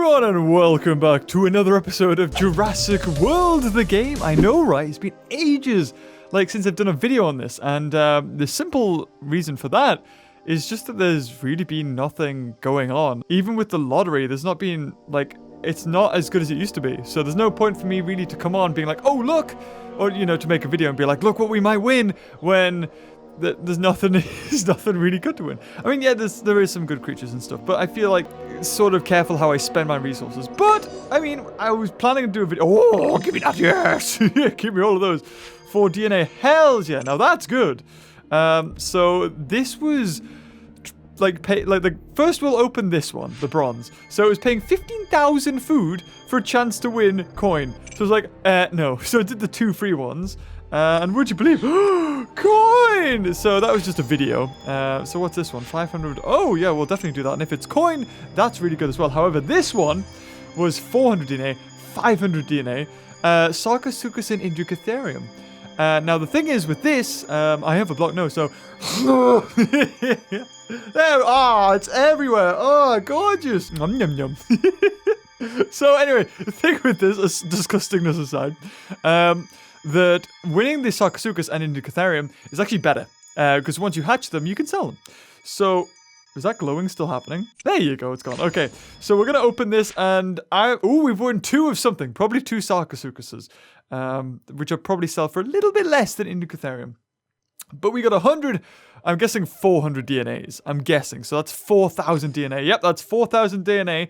everyone, and welcome back to another episode of Jurassic World, the game. I know, right? It's been ages, since I've done a video on this, and the simple reason for that is just that there's really been nothing going on. Even with the lottery, there's not been, it's not as good as it used to be. So there's no point for me really to come on being like, oh, look, or, to make a video and be like, look what we might win, when there's nothing, there's nothing really good to win. I mean, yeah, there is some good creatures and stuff, but I feel like it's sort of careful how I spend my resources. But, I mean, I was planning to do a video. Oh, give me that, yes! Give me all of those. 4 DNA, hells yeah, now that's good. So this was, first we'll open this one, the bronze. So it was paying 15,000 food for a chance to win coin. So it was like, no. So I did the 2 free ones. And would you believe? Coin! So that was just a video. So what's this one? 500. Oh, yeah, we'll definitely do that. And if it's coin, that's really good as well. However, this one was 400 DNA, 500 DNA, Sarcosuchus in Inducatherium. Now, the thing is with this, I have a block nose, so... there, it's everywhere. Oh, gorgeous. Nom, nom, nom. So anyway, the thing with this, disgustingness aside, that winning the Sarcosuchus and Inducatherium is actually better. Because once you hatch them, you can sell them. So, is that glowing still happening? There you go, it's gone. Okay, so we're going to open this and we've won 2 of something. Probably 2 Sarcosuchuses. Which I'll probably sell for a little bit less than Inducatherium. But we got 100, I'm guessing 400 DNAs. I'm guessing. So that's 4,000 DNA. Yep, that's 4,000 DNA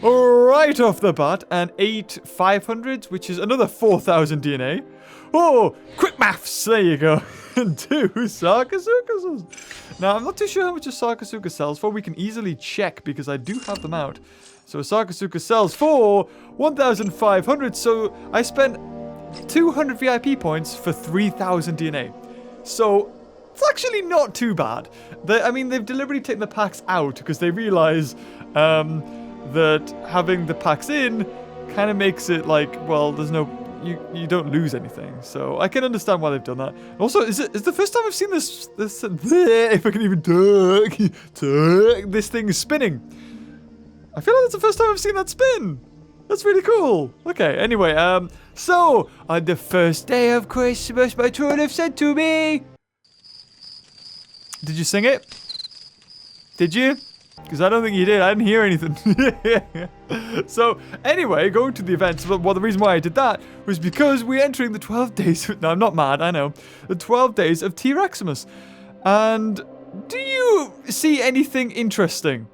right off the bat. And 8 500s, which is another 4,000 DNA. Oh, quick maths. There you go. And 2 Sarcosuchuses. Now, I'm not too sure how much a Sarcosuchus sells for. We can easily check because I do have them out. So a Sarcosuchus sells for 1,500. So I spent 200 VIP points for 3,000 DNA. So it's actually not too bad. They've deliberately taken the packs out because they realize that having the packs in kind of makes it there's no... You don't lose anything, so I can understand why they've done that. Also, is the first time I've seen this if I can even talk, this thing is spinning. I feel like that's the first time I've seen that spin. That's really cool. Okay, anyway, so on the first day of Christmas, my true love said to me. Did you sing it? Did you? Because I don't think you did. I didn't hear anything. So, anyway, going to the events. Well, the reason why I did that was because we're entering the 12 days. No, I'm not mad. I know. The 12 days of T-Reximus. And do you see anything interesting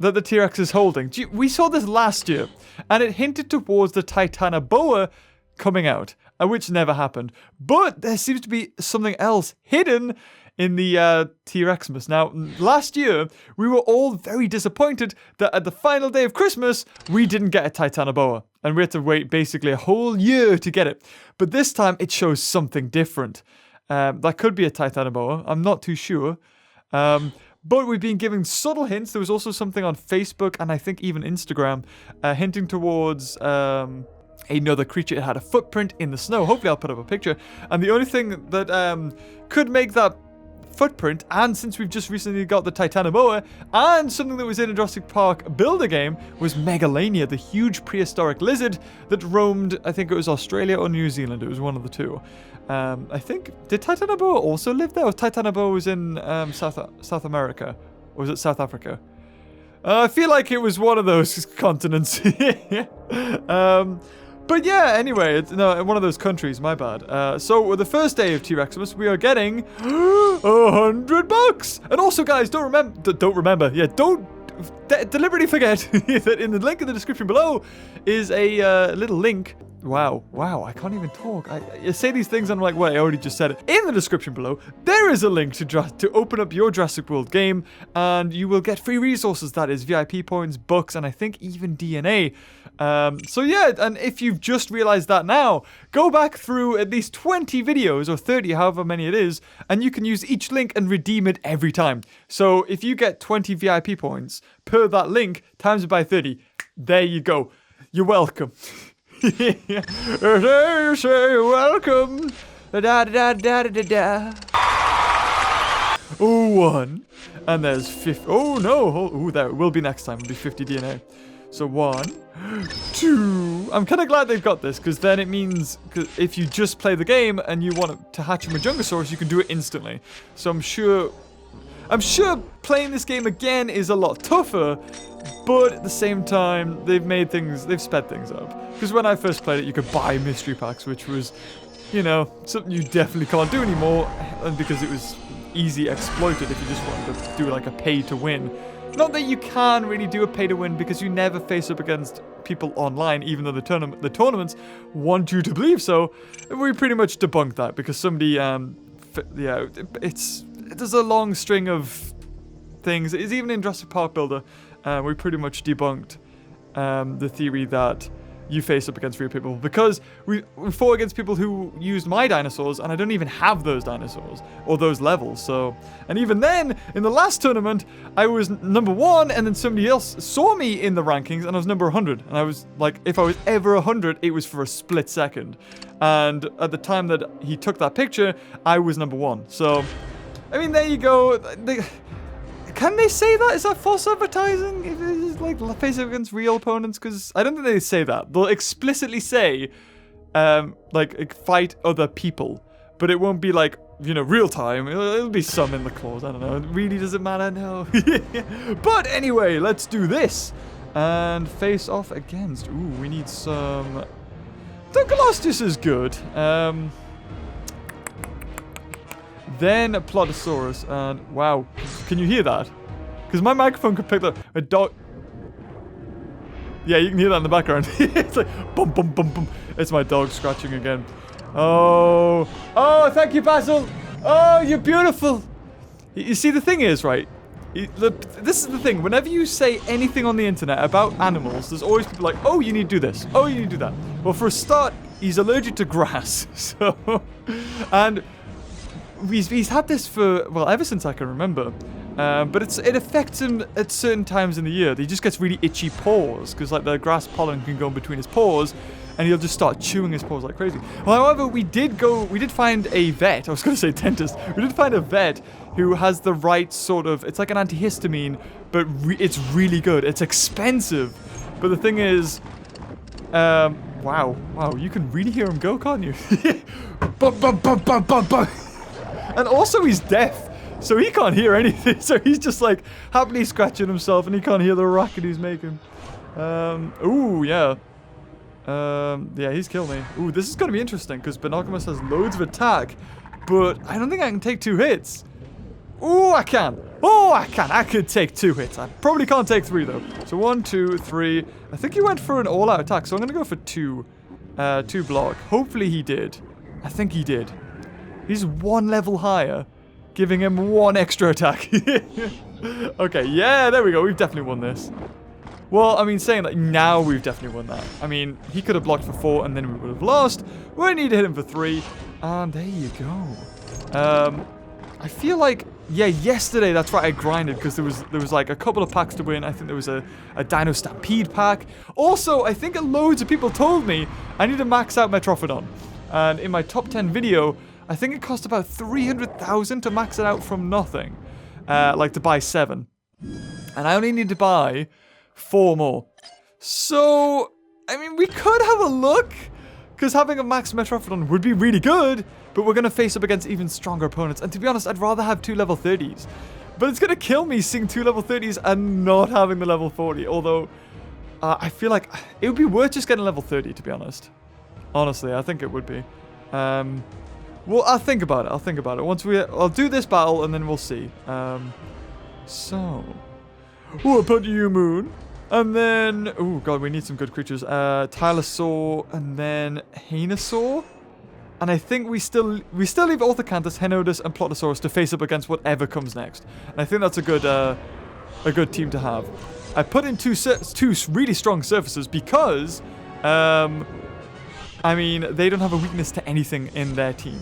that the T-Rex is holding? We saw this last year, and it hinted towards the Titanoboa coming out, which never happened. But there seems to be something else hidden in the T-Reximus. Now, last year, we were all very disappointed that at the final day of Christmas, we didn't get a Titanoboa. And we had to wait basically a whole year to get it. But this time, it shows something different. That could be a Titanoboa. I'm not too sure. But we've been giving subtle hints. There was also something on Facebook and I think even Instagram hinting towards another creature. It had a footprint in the snow. Hopefully I'll put up a picture. And the only thing that could make that footprint, and since we've just recently got the Titanoboa, and something that was in a Jurassic Park Builder game, was Megalania, the huge prehistoric lizard that roamed, I think it was Australia or New Zealand. It was one of the two. I think, did Titanoboa also live there? Or Titanoboa was in South America? Or was it South Africa? I feel like it was one of those continents. But yeah, anyway, one of those countries, my bad. So with the first day of T-Reximus, we are getting $100. And also, guys, don't deliberately forget that in the link in the description below is a little link. Wow, I can't even talk. I say these things and I'm like, well, I already just said it. In the description below, there is a link to open up your Jurassic World game, and you will get free resources. That is VIP points, books, and I think even DNA. So yeah, and if you've just realized that now, go back through at least 20 videos, or 30, however many it is, and you can use each link and redeem it every time. So if you get 20 VIP points per that link, times it by 30, there you go. You're welcome. You say you're welcome. Da da da da da da. Oh, 1. And there's 50. Oh no. Oh, there it will be next time. It'll be 50 DNA. So 1, 2. I'm kind of glad they've got this, because then it means if you just play the game and you want to hatch a Majungasaurus, you can do it instantly. So I'm sure playing this game again is a lot tougher, but at the same time, they've sped things up. Because when I first played it, you could buy mystery packs, which was, you know, something you definitely can't do anymore, and because it was easy exploited if you just wanted to do like a pay to win. Not that you can really do a pay to win, because you never face up against people online, even though the tournaments want you to believe so. We pretty much debunked that, because somebody, there's a long string of things. It's even in Jurassic Park Builder, we pretty much debunked the theory that you face up against real people, because we fought against people who used my dinosaurs, and I don't even have those dinosaurs or those levels. So, and even then, in the last tournament, I was number 1, and then somebody else saw me in the rankings, and I was number 100. And I was like, if I was ever 100, it was for a split second. And at the time that he took that picture, I was number 1. So, I mean, there you go. Can they say that? Is that false advertising? If it's like face up against real opponents? Because I don't think they say that. They'll explicitly say, like fight other people, but it won't be like, you know, real time. It'll be some in the clause. I don't know. It really doesn't matter. No. But anyway, let's do this and face off against. Ooh, we need some. Duncolostus is good. Then Plotosaurus, and wow, can you hear that? Because my microphone could pick up a dog. Yeah, you can hear that in the background. It's like bum bum bum bum. It's my dog scratching again. Oh, thank you, Basil. Oh, you're beautiful. You see, the thing is, right? This is the thing. Whenever you say anything on the internet about animals, there's always people like, oh, you need to do this. Oh, you need to do that. Well, for a start, he's allergic to grass. So, and he's had this for, well, ever since I can remember. But it affects him at certain times in the year. He just gets really itchy paws, because like the grass pollen can go in between his paws, and he'll just start chewing his paws like crazy. Well, however, we did find a vet. I was going to say dentist. We did find a vet who has the right sort of, it's like an antihistamine, but it's really good. It's expensive. But the thing is, wow, you can really hear him go, can't you? Bum, bum, bum, bum, bum, bum. And also he's deaf, so he can't hear anything. So he's just like happily scratching himself, and he can't hear the racket he's making. Ooh, yeah. Yeah, he's killed me. Ooh, this is going to be interesting, because Binocumus has loads of attack, but I don't think I can take 2 hits. Ooh, I can. Oh, I can. I could take 2 hits. I probably can't take 3, though. So 1, 2, 3. I think he went for an all-out attack, so I'm going to go for 2. 2 block. Hopefully he did. I think he did. He's 1 level higher, giving him 1 extra attack. Okay, yeah, there we go. We've definitely won this. Well, I mean, saying that, now we've definitely won that. I mean, he could have blocked for 4, and then we would have lost. We need to hit him for 3. And there you go. I feel like, yeah, yesterday, that's right, I grinded, because there was like a couple of packs to win. I think there was a Dino Stampede pack. Also, I think loads of people told me I need to max out Metrophodon. And in my top 10 video, I think it cost about 300,000 to max it out from nothing. Like to buy 7. And I only need to buy 4 more. So, I mean, we could have a look, because having a max Metrophodon would be really good, but we're going to face up against even stronger opponents. And to be honest, I'd rather have 2 level 30s. But it's going to kill me seeing 2 level 30s and not having the level 40. Although, I feel like it would be worth just getting level 30, to be honest. Honestly, I think it would be. Well, I'll think about it. I'll do this battle, and then we'll see. So, we'll put you, Moon. And then, oh god, we need some good creatures. Tylosaur, and then Hanosaur. And I think we still leave Orthocanthus, Henodus, and Plotosaurus to face up against whatever comes next. And I think that's a good team to have. I put in two really strong surfaces because, I mean, they don't have a weakness to anything in their team.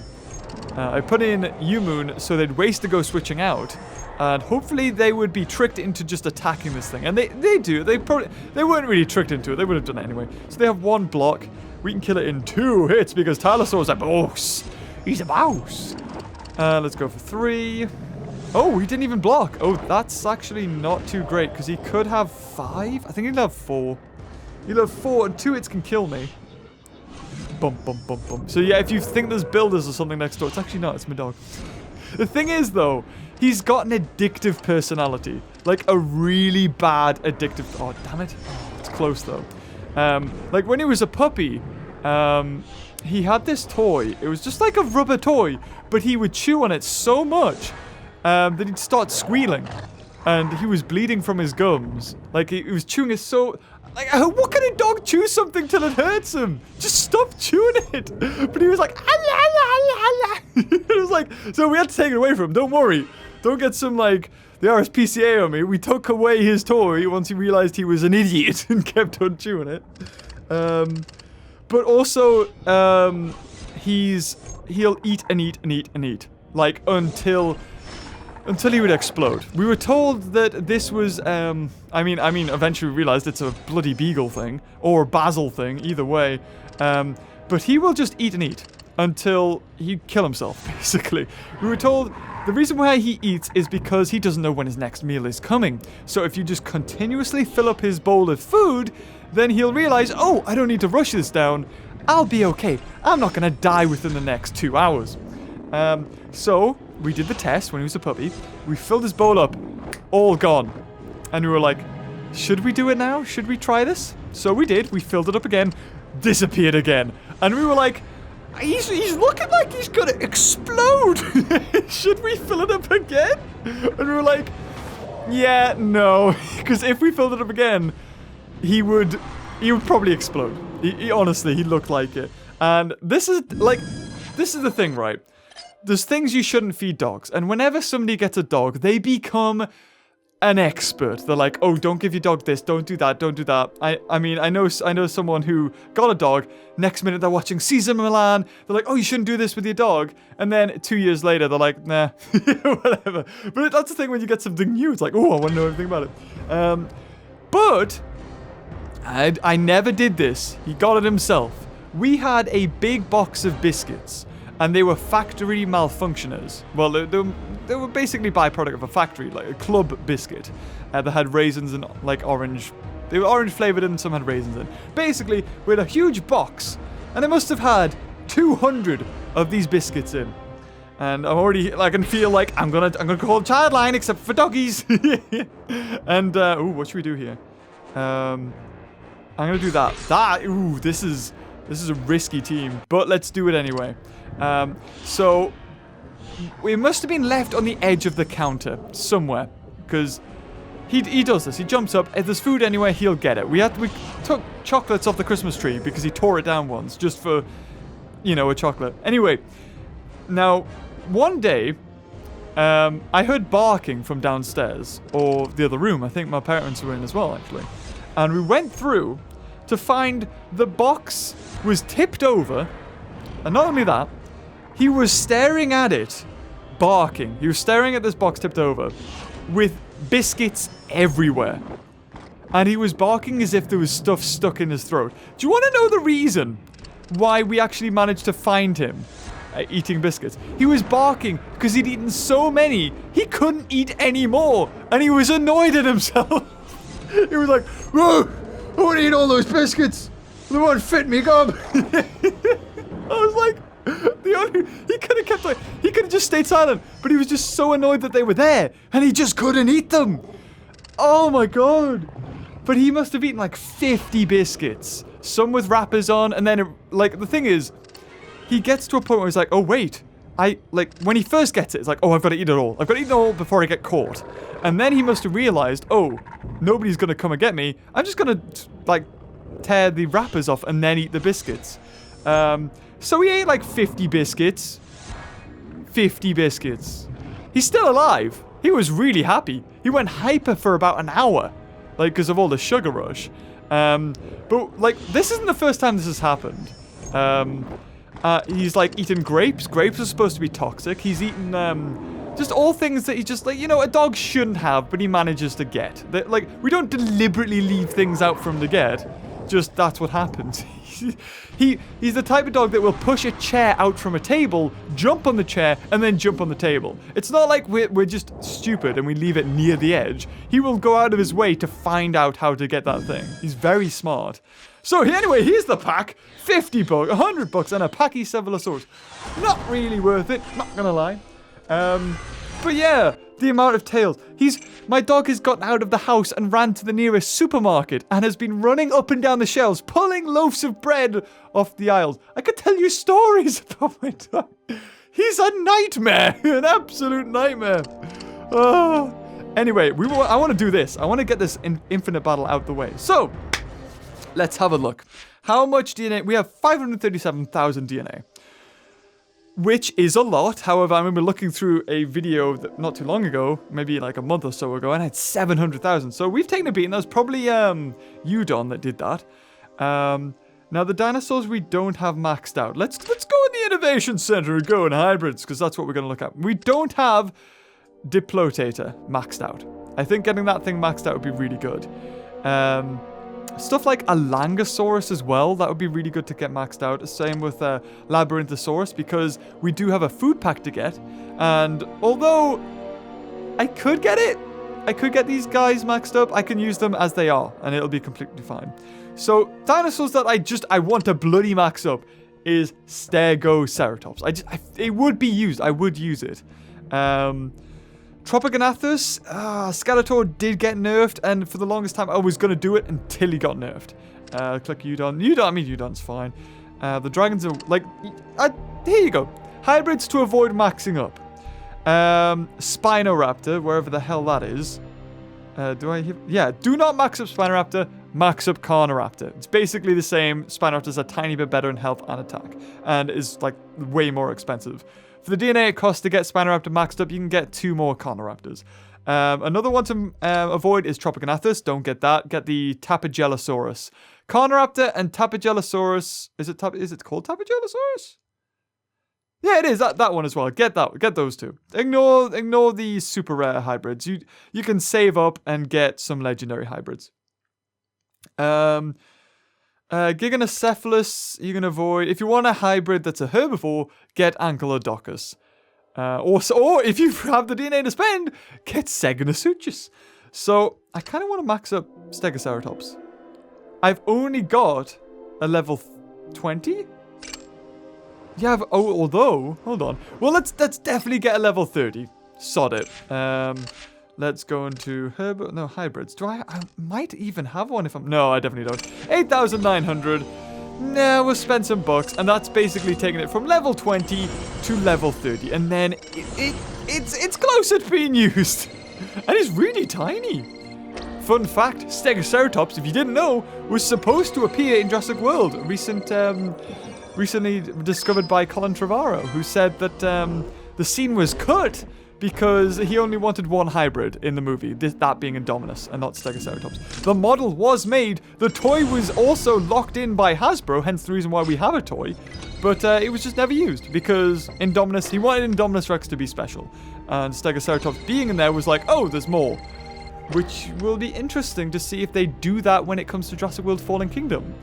I put in Umoon so they'd waste to go switching out. And hopefully they would be tricked into just attacking this thing. And they do. They weren't really tricked into it. They would have done it anyway. So they have 1 block. We can kill it in 2 hits because Tylosaur's a boss. He's a mouse. Let's go for 3. Oh, he didn't even block. Oh, that's actually not too great because he could have 5. I think he'd have 4. He'll have 4 and 2 hits can kill me. Bump, bump, bump, bump. So yeah, if you think there's builders or something next door, it's actually not. It's my dog. The thing is, though, he's got an addictive personality. Like a really bad addictive... Oh, damn it. Oh, it's close, though. Like when he was a puppy, he had this toy. It was just like a rubber toy, but he would chew on it so much that he'd start squealing. And he was bleeding from his gums. Like, he was chewing it so... Like, what kind of dog chews something till it hurts him? Just stop chewing it. But he was like... It was like... So we had to take it away from him. Don't worry. Don't get some, like... The RSPCA on me. We took away his toy once he realized he was an idiot and kept on chewing it. But also, he'll eat and eat and eat and eat. Like, until he would explode. We were told that this was, I mean, eventually we realized it's a bloody beagle thing, or Basil thing, either way. But he will just eat and eat until he kill himself, basically. We were told the reason why he eats is because he doesn't know when his next meal is coming. So if you just continuously fill up his bowl of food, then he'll realize, oh, I don't need to rush this down. I'll be okay. I'm not going to die within the next 2 hours. So we did the test when he was a puppy. We filled his bowl up. All gone. And we were like, should we do it now? Should we try this? So we did. We filled it up again. Disappeared again. And we were like, he's looking like he's going to explode. Should we fill it up again? And we were like, yeah, no. Because if we filled it up again, he would probably explode. Honestly, he looked like it. And this is the thing, right? There's things you shouldn't feed dogs. And whenever somebody gets a dog, they become an expert. They're like, oh, don't give your dog this. Don't do that. Don't do that. I mean, I know someone who got a dog. Next minute, they're watching Caesar Milan. They're like, oh, you shouldn't do this with your dog. And then 2 years later, they're like, nah, whatever. But that's the thing when you get something new. It's like, oh, I want to know everything about it. But I never did this. He got it himself. We had a big box of biscuits. And they were factory malfunctioners. Well, they were basically byproduct of a factory, like a club biscuit. That had raisins and, like, orange. They were orange flavored and some had raisins in. Basically, we had a huge box. And they must have had 200 of these biscuits in. And I'm already, I can feel like I'm gonna call Childline except for doggies. And, ooh, what should we do here? I'm gonna do that. Ooh, this is a risky team. But let's do it anyway. So we must have been left on the edge of the counter somewhere, because he does this. He jumps up. If there's food anywhere, he'll get it. We took chocolates off the Christmas tree because he tore it down once just for, you know, a chocolate. Anyway, now one day, I heard barking from downstairs or the other room. I think my parents were in as well, actually, and we went through to find the box was tipped over, and not only that. He was staring at it, barking. He was staring at this box tipped over with biscuits everywhere. And he was barking as if there was stuff stuck in his throat. Do you want to know the reason why we actually managed to find him eating biscuits? He was barking because he'd eaten so many, he couldn't eat any more. And he was annoyed at himself. He was like, whoa, I want to eat all those biscuits. They won't fit me, gum. I was like, he could have kept like, he could have just stayed silent, but he was just so annoyed that they were there, and he just couldn't eat them. Oh my god. But he must have eaten like 50 biscuits, some with wrappers on, and then like the thing is, he gets to a point where he's like, oh wait, when he first gets it, it's like, oh, I've got to eat it all. I've got to eat it all before I get caught. And then he must have realized, oh, nobody's gonna come and get me. I'm just gonna like tear the wrappers off and then eat the biscuits. So he ate like 50 biscuits. 50 biscuits. He's still alive. He was really happy. He went hyper for about an hour. Like, because of all the sugar rush. But, like, this isn't the first time this has happened. He's, like, eaten grapes. Grapes are supposed to be toxic. He's eaten, just all things that he just, like, you know, a dog shouldn't have, but he manages to get. Like, we don't deliberately leave things out from the get. Just, that's what happens. He's the type of dog that will push a chair out from a table, jump on the chair, and then jump on the table. It's not like we're just stupid and we leave it near the edge. He will go out of his way to find out how to get that thing. He's very smart. So anyway, here's the pack. 50 bucks, 100 bucks, and a Pachycephalosaurus. Not really worth it, not gonna lie. But yeah, the amount of tails. My dog has gotten out of the house and ran to the nearest supermarket and has been running up and down the shelves, pulling loaves of bread off the aisles. I could tell you stories about my dog. He's a nightmare, an absolute nightmare. Oh. Anyway, I want to do this. I want to get this infinite battle out the way. So, let's have a look. How much DNA? We have 537,000 DNA. Which is a lot. However, I remember looking through a video not too long ago, maybe like a month or so ago, and I had 700,000. So we've taken a beating. That was probably Udon that did that. Now the dinosaurs we don't have maxed out. Let's go in the innovation center and go in hybrids, because that's what we're going to look at. We don't have Diplotator maxed out. I think getting that thing maxed out would be really good. Stuff like a Langosaurus as well, that would be really good to get maxed out. Same with Labyrinthosaurus, because we do have a food pack to get. And although I could get these guys maxed up, I can use them as they are, and it'll be completely fine. So, dinosaurs that I want to bloody max up is Stegoceratops. It would be used. I would use it. Tropoganathus, Skeletor did get nerfed, and for the longest time I was going to do it until he got nerfed. Click Udon. Udon's fine. The dragons are, like, here you go. Hybrids to avoid maxing up. Spinoraptor, wherever the hell that is. Do not max up Spinoraptor, max up Carnoraptor. It's basically the same. Spinoraptor's a tiny bit better in health and attack, and is, like, way more expensive. For the DNA it costs to get Spinoraptor maxed up, you can get 2 more Carnoraptors. Another one to avoid is Tropoganathus. Don't get that. Get the Tapagelosaurus. Carnoraptor and Tapagelosaurus. Is it called Tapagelosaurus? Yeah, it is. That one as well. Get those 2. Ignore the super rare hybrids. You can save up and get some legendary hybrids. Giganocephalus, you can avoid. If you want a hybrid that's a herbivore, get Ankylodocus. Or if you have the DNA to spend, get Seganosuchus. So, I kind of want to max up Stegoceratops. I've only got a level 20? Yeah, although, hold on. Well, let's definitely get a level 30. Sod it. Let's go into hybrids. I might even have one if I'm... No, I definitely don't. 8,900. Nah, we'll spend some bucks. And that's basically taking it from level 20 to level 30. And then it's closer to being used. And it's really tiny. Fun fact, Stegoceratops, if you didn't know, was supposed to appear in Jurassic World. Recently discovered by Colin Trevorrow, who said that the scene was cut because he only wanted one hybrid in the movie, that being Indominus and not Stegoceratops. The model was made, the toy was also locked in by Hasbro, hence the reason why we have a toy, but it was just never used because he wanted Indominus Rex to be special, and Stegoceratops being in there was like, oh, there's more, which will be interesting to see if they do that when it comes to Jurassic World Fallen Kingdom.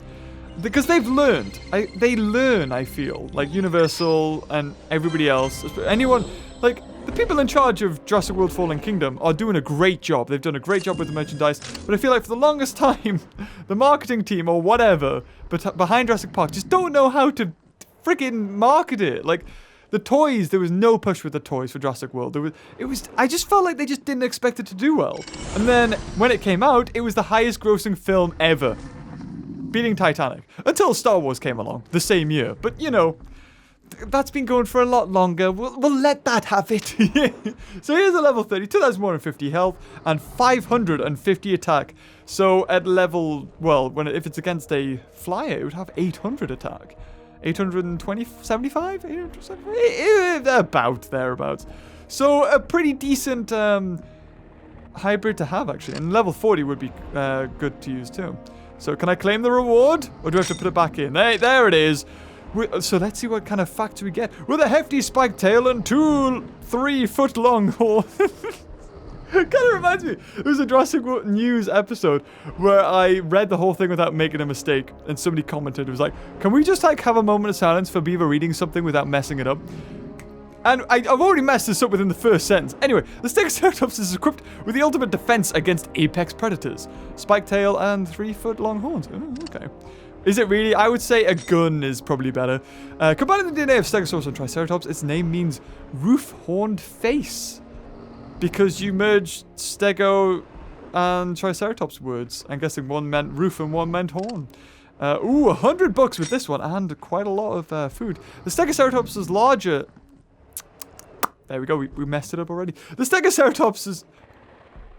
Because they've learned. They learn, I feel. Like Universal and everybody else. Anyone, like, the people in charge of Jurassic World Fallen Kingdom are doing a great job. They've done a great job with the merchandise. But I feel like for the longest time, the marketing team or whatever, but behind Jurassic Park, just don't know how to freaking market it. Like, the toys, there was no push with the toys for Jurassic World. I just felt like they just didn't expect it to do well. And then, when it came out, it was the highest grossing film ever. Beating Titanic. Until Star Wars came along the same year. But, you know, that's been going for a lot longer. We'll let that have it. So here's a level 30, 2,150 health, and 550 attack. So at level, well, if it's against a flyer, it would have 800 attack. 820, 75? 875? About thereabouts. So a pretty decent hybrid to have, actually. And level 40 would be good to use, too. So can I claim the reward? Or do I have to put it back in? Hey, there it is. So let's see what kind of facts we get. With a hefty spiked tail and 2 3-foot long horn. It kind of reminds me. There was a Jurassic News episode where I read the whole thing without making a mistake, and somebody commented, it was like, can we just like have a moment of silence for Beaver reading something without messing it up? And I've already messed this up within the first sentence. Anyway, the Stegoceratops is equipped with the ultimate defense against apex predators. Spiked tail and 3-foot-long horns. Oh, okay. Is it really? I would say a gun is probably better. Combining the DNA of Stegosaurus and Triceratops, its name means roof-horned face. Because you merged Stego and Triceratops words. I'm guessing one meant roof and one meant horn. Ooh, $100 with this one and quite a lot of food. The Stegoceratops is larger. There we go, we messed it up already. The Stegoceratops is...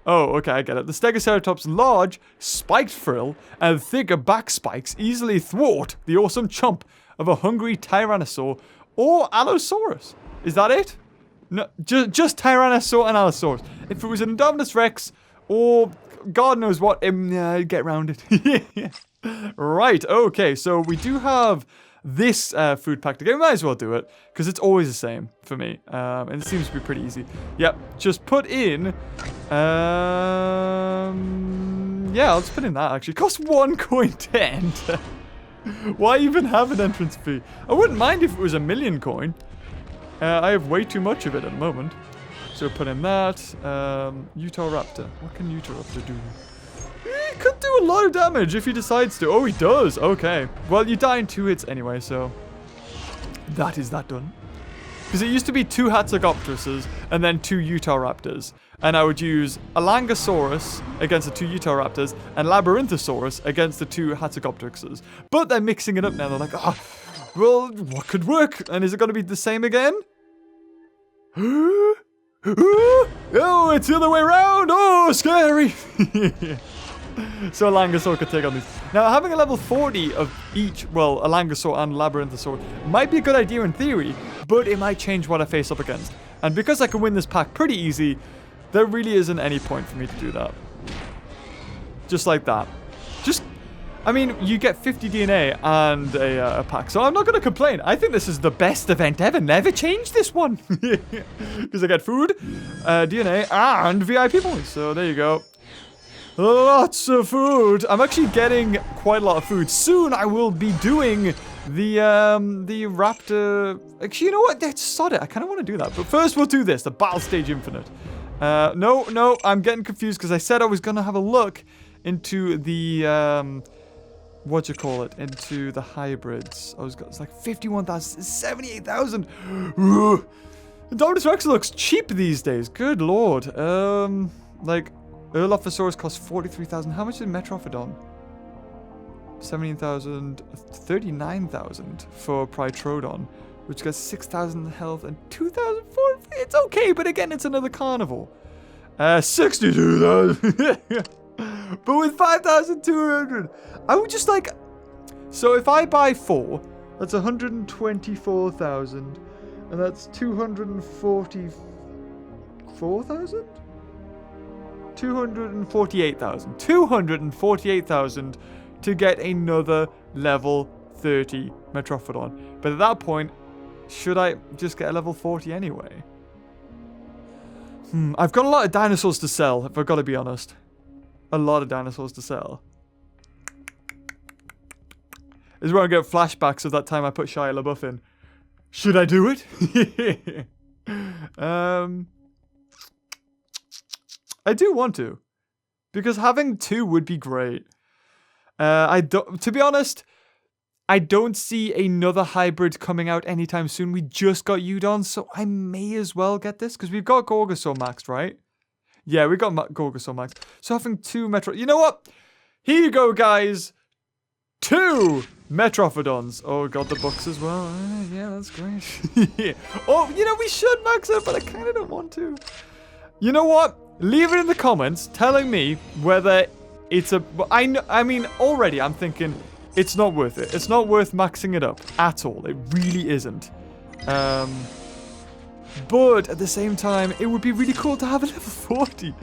Oh, okay, I get it. The Stegoceratops' large, spiked frill and thicker back spikes easily thwart the awesome chomp of a hungry Tyrannosaur or Allosaurus. Is that it? No, just Tyrannosaur and Allosaurus. If it was an Indominus Rex or God knows what, I'd get around it. Right, okay, so we do have this food pack to get. We might as well do it because it's always the same for me, and it seems to be pretty easy. Yep, just put in yeah, I'll just put in that actually. Costs 1 coin to enter. Why even have an entrance fee? I wouldn't mind if it was 1,000,000 coin. I have way too much of it at the moment, so put in that. Utahraptor, what can Utahraptor do? He could do a lot of damage if he decides to. Oh, he does. Okay. Well, you die in 2 hits anyway, so that is that done. Because it used to be 2 Hatzegopteruses and then 2 Utahraptors. And I would use Alangosaurus against the 2 Utahraptors and Labyrinthosaurus against the 2 Hatzegopteruses. But they're mixing it up now. They're like, well, what could work? And is it going to be the same again? Oh, it's the other way around. Oh, scary. So a Langosaur could take on these. Now, having a level 40 of each, well, a Langosaur and Labyrinthosaur might be a good idea in theory, but it might change what I face up against. And because I can win this pack pretty easy, there really isn't any point for me to do that. Just like that. I mean, you get 50 DNA and a pack, so I'm not going to complain. I think this is the best event ever. Never change this one. Because I get food, DNA, and VIP points. So there you go. Lots of food. I'm actually getting quite a lot of food. Soon I will be doing the raptor. Actually, you know what? Let's sod it. I kind of want to do that. But first we'll do this, the Battle Stage Infinite. No, I'm getting confused because I said I was going to have a look into the, into the hybrids. It's like 51,000, 78,000. Indominus Rex looks cheap these days. Good lord. Like, Erlophosaurus costs 43,000. How much is Metrophodon? 17,000, 39,000 for Prytrodon, which gets 6,000 health and 2,000 for... It's okay, but again, it's another carnival. 62,000. But with 5,200, I would just like... So if I buy 4, that's 124,000, and that's 244,000? 248,000. 248,000 to get another level 30 Metrophodon. But at that point, should I just get a level 40 anyway? I've got a lot of dinosaurs to sell, if I've got to be honest. A lot of dinosaurs to sell. This is where I get flashbacks of that time I put Shia LaBeouf in. Should I do it? I do want to, because having 2 would be great. To be honest, I don't see another hybrid coming out anytime soon. We just got Udon, so I may as well get this, because we've got Gorgosaur maxed, right? Yeah, we got Gorgosaur maxed. So having 2 Metro... You know what? Here you go, guys. 2 Metrophodons. Oh, got the books as well. Yeah, that's great. Oh, you know, we should max it, but I kind of don't want to. You know what? Leave it in the comments telling me whether it's a... I mean, already I'm thinking it's not worth it. It's not worth maxing it up at all. It really isn't. But at the same time, it would be really cool to have a level 40.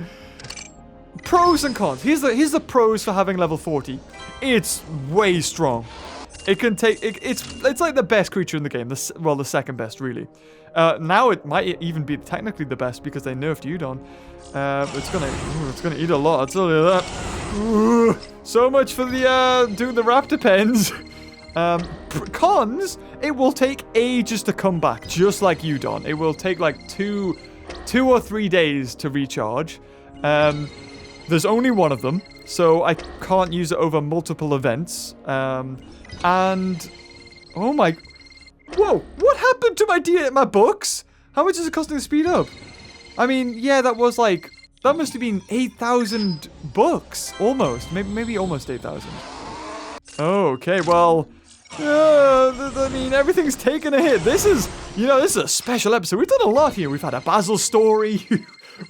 Pros and cons. Here's the pros for having level 40. It's way strong. It can take... It's like the best creature in the game. Well, the second best, really. Now it might even be technically the best because they nerfed Udon. It's gonna eat a lot, I'll tell you that. Ooh, so much for the doing the raptor pens. Cons, it will take ages to come back, just like Udon. It will take like two or 3 days to recharge. There's only one of them, so I can't use it over multiple events. And oh my, whoa! What happened to my books? How much is it costing to speed up? I mean, yeah, that must have been 8,000 books, almost, maybe almost 8,000. Okay, well, I mean, everything's taken a hit. This is a special episode. We've done a lot here. We've had a Basil story.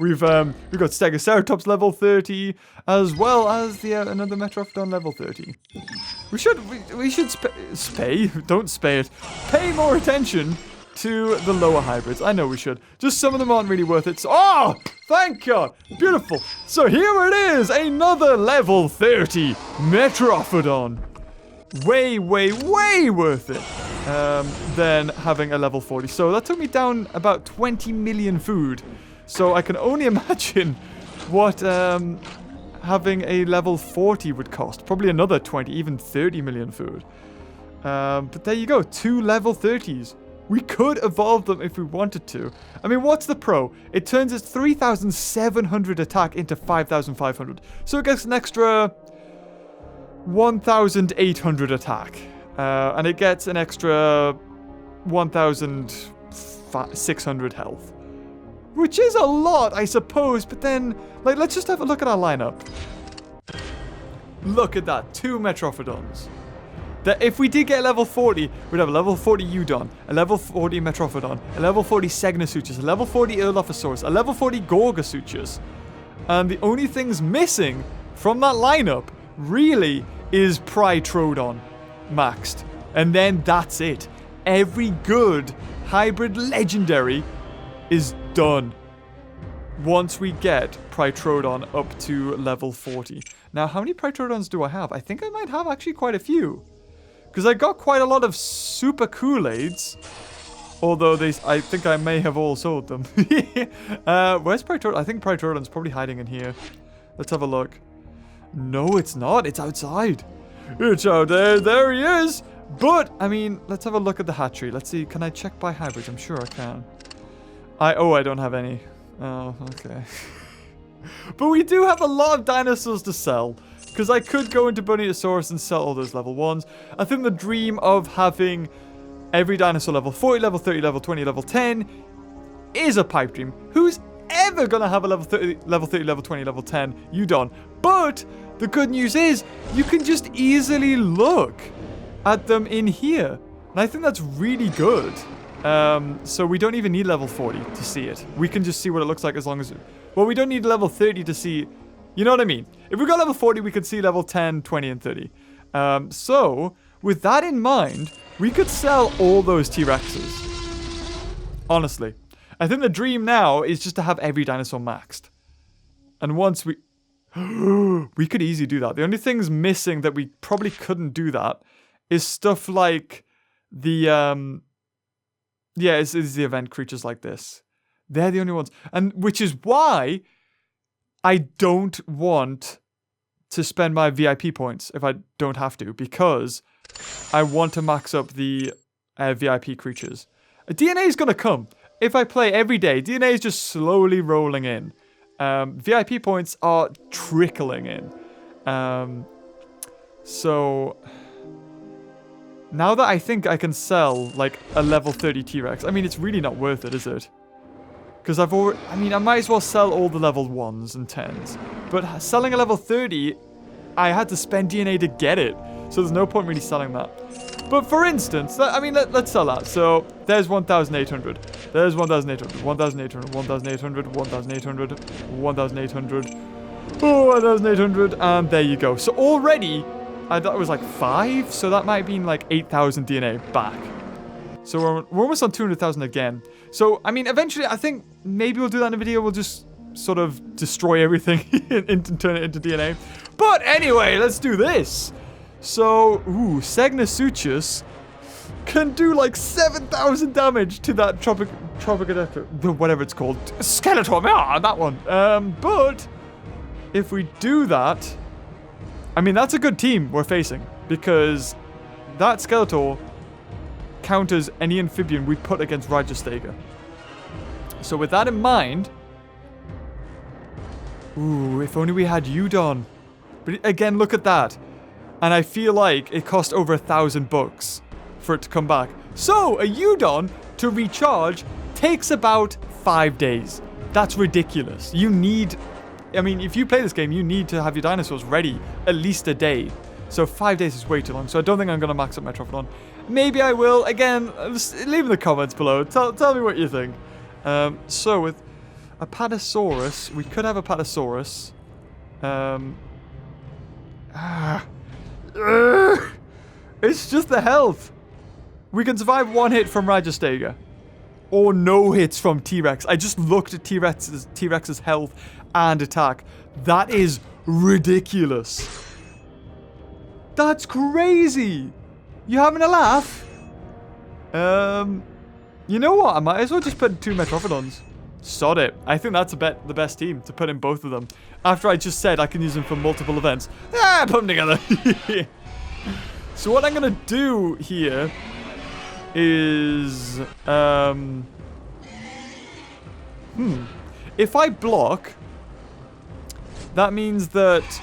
We've got Stegoceratops level 30, as well as another Metrophodon level 30. We should pay more attention to the lower hybrids. I know we should. Just some of them aren't really worth it. So, oh, thank God. Beautiful. So here it is. Another level 30 Metrophodon. Way, way, way worth it than having a level 40. So that took me down about 20 million food. So I can only imagine what having a level 40 would cost. Probably another 20, even 30 million food. But there you go. 2 level 30s. We could evolve them if we wanted to. I mean, what's the pro? It turns its 3,700 attack into 5,500. So it gets an extra 1,800 attack. And it gets an extra 1,600 health. Which is a lot, I suppose. But then, like, let's just have a look at our lineup. Look at that. 2 Metrophodons. That if we did get level 40, we'd have a level 40 Udon, a level 40 Metrophodon, a level 40 Segnosuchus, a level 40 Erlophosaurus, a level 40 Gorgosuchus. And the only things missing from that lineup, really, is Prytrodon maxed. And then that's it. Every good hybrid legendary is done once we get Prytrodon up to level 40. Now, how many Prytrodons do I have? I think I might have actually quite a few. Because I got quite a lot of super Kool-Aids. Although I think I may have all sold them. Where's Prytrodon? I think Prytrodon's probably hiding in here. Let's have a look. No, it's not. It's outside. It's out there. There he is. But, I mean, let's have a look at the hatchery. Let's see. Can I check by hybrids? I'm sure I can. I don't have any. Oh, okay. But we do have a lot of dinosaurs to sell. Because I could go into Bunnytosaurus and sell all those level 1s. I think the dream of having every dinosaur level 40, level 30, level 20, level 10 is a pipe dream. Who's ever going to have a level 30, level 20, level 10 Udon? But the good news is you can just easily look at them in here. And I think that's really good. So we don't even need level 40 to see it. We can just see what it looks like as long as... Well, we don't need level 30 to see... You know what I mean? If we got level 40, we could see level 10, 20, and 30. So, with that in mind, we could sell all those T-Rexes. Honestly. I think the dream now is just to have every dinosaur maxed. And once we... we could easily do that. The only things missing that we probably couldn't do that is stuff like the... Yeah, it's the event creatures like this. They're the only ones. And which is why... I don't want to spend my VIP points if I don't have to, because I want to max up the VIP creatures. DNA is going to come. If I play every day, DNA is just slowly rolling in. VIP points are trickling in. So, now that I think I can sell, like, a level 30 T-Rex, I mean, it's really not worth it, is it? Because I might as well sell all the level 1s and 10s. But selling a level 30, I had to spend DNA to get it. So there's no point really selling that. But for instance, let's sell that. So there's 1,800. There's 1,800. 1,800. 1,800. 1,800. 1,800. Oh, 1,800. And there you go. So already, I thought it was like 5. So that might have been like 8,000 DNA back. So we're almost on 200,000 again. So, I mean, eventually, I think maybe we'll do that in a video. We'll just sort of destroy everything and turn it into DNA. But anyway, let's do this. So, Segnasuchus can do like 7,000 damage to that whatever it's called. Skeletor, yeah, that one. But if we do that, I mean, that's a good team we're facing, because that Skeletor counters any amphibian we put against Rajastega. So with that in mind, if only we had Udon. But again, look at that. And I feel like it cost over $1,000 for it to come back. So a Udon to recharge takes about 5 days. That's ridiculous. You need, I mean, if you play this game, you need to have your dinosaurs ready at least a day. So 5 days is way too long. So I don't think I'm going to max up Metrophodon. Maybe I will. Again, leave in the comments below. Tell me what you think. So with Apatosaurus, we could have Apatosaurus. It's just the health. We can survive one hit from Rajastega. Or no hits from T-Rex. I just looked at T-Rex's health and attack. That is ridiculous. That's crazy. You having a laugh? You know what? I might as well just put in 2 Metrophodons. Sod it. I think that's the best team to put in both of them. After I just said I can use them for multiple events. Put them together. So what I'm going to do here is... If I block, that means that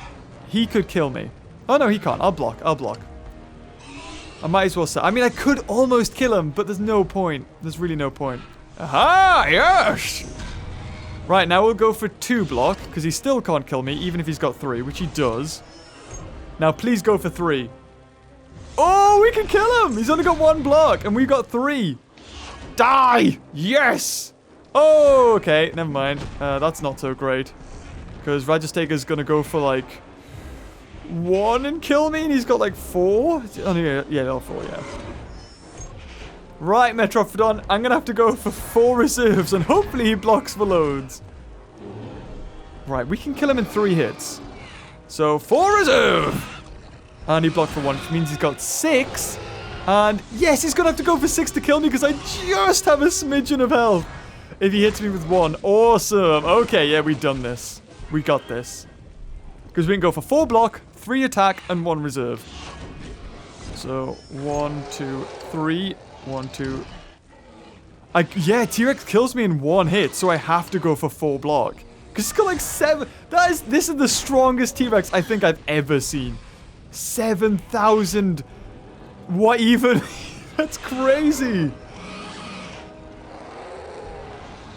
he could kill me. Oh, no, he can't. I'll block. I might as well say. I mean, I could almost kill him, but there's no point. There's really no point. Aha! Yes! Right, now we'll go for 2 block, because he still can't kill me, even if he's got 3, which he does. Now, please go for 3. Oh, we can kill him! He's only got 1 block, and we've got 3. Die! Yes! Oh, okay. Never mind. That's not so great. Because Rajastega's going to go for, like, 1 and kill me, and he's got, like, 4? Oh, yeah, 4, yeah. Right, Metrophodon, I'm going to have to go for 4 reserves, and hopefully he blocks for loads. Right, we can kill him in 3 hits. So, 4 reserve! And he blocked for 1, which means he's got 6. And, yes, he's going to have to go for 6 to kill me, because I just have a smidgen of health. If he hits me with 1. Awesome. Okay, yeah, we've done this. We got this. Because we can go for 4 block, 3 attack, and 1 reserve. So, 1, 2, 3... 1, 2. Yeah, T-Rex kills me in 1 hit, so I have to go for 4 block. Because it's got like 7. This is the strongest T-Rex I think I've ever seen. 7,000. What even? That's crazy.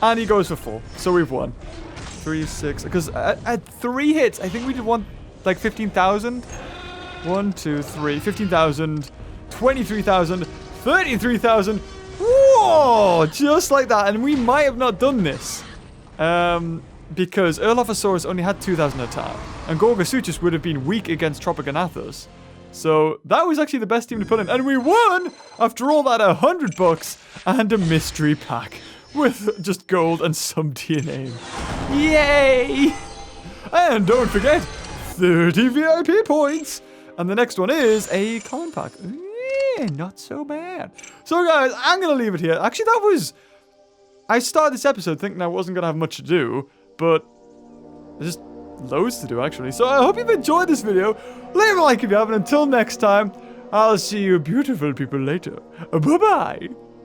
And he goes for 4. So we've won. 3, 6. Because at 3 hits, I think we did one like 15,000. 1, 2, 3. 15,000. 23,000. 33,000. Whoa! Just like that. And we might have not done this. Because Erlophosaurus only had 2,000 attack. And Gorgosuchus would have been weak against Tropoganathus. So that was actually the best team to put in. And we won! After all that, $100 and a mystery pack. With just gold and some DNA. Yay! And don't forget, 30 VIP points. And the next one is a common pack. Not so bad. So guys, I'm gonna leave it here. Actually, I started this episode thinking I wasn't gonna have much to do, but there's just loads to do actually. So I hope you've enjoyed this video. Leave a like if you haven't. Until next time, I'll see you beautiful people later. Bye bye.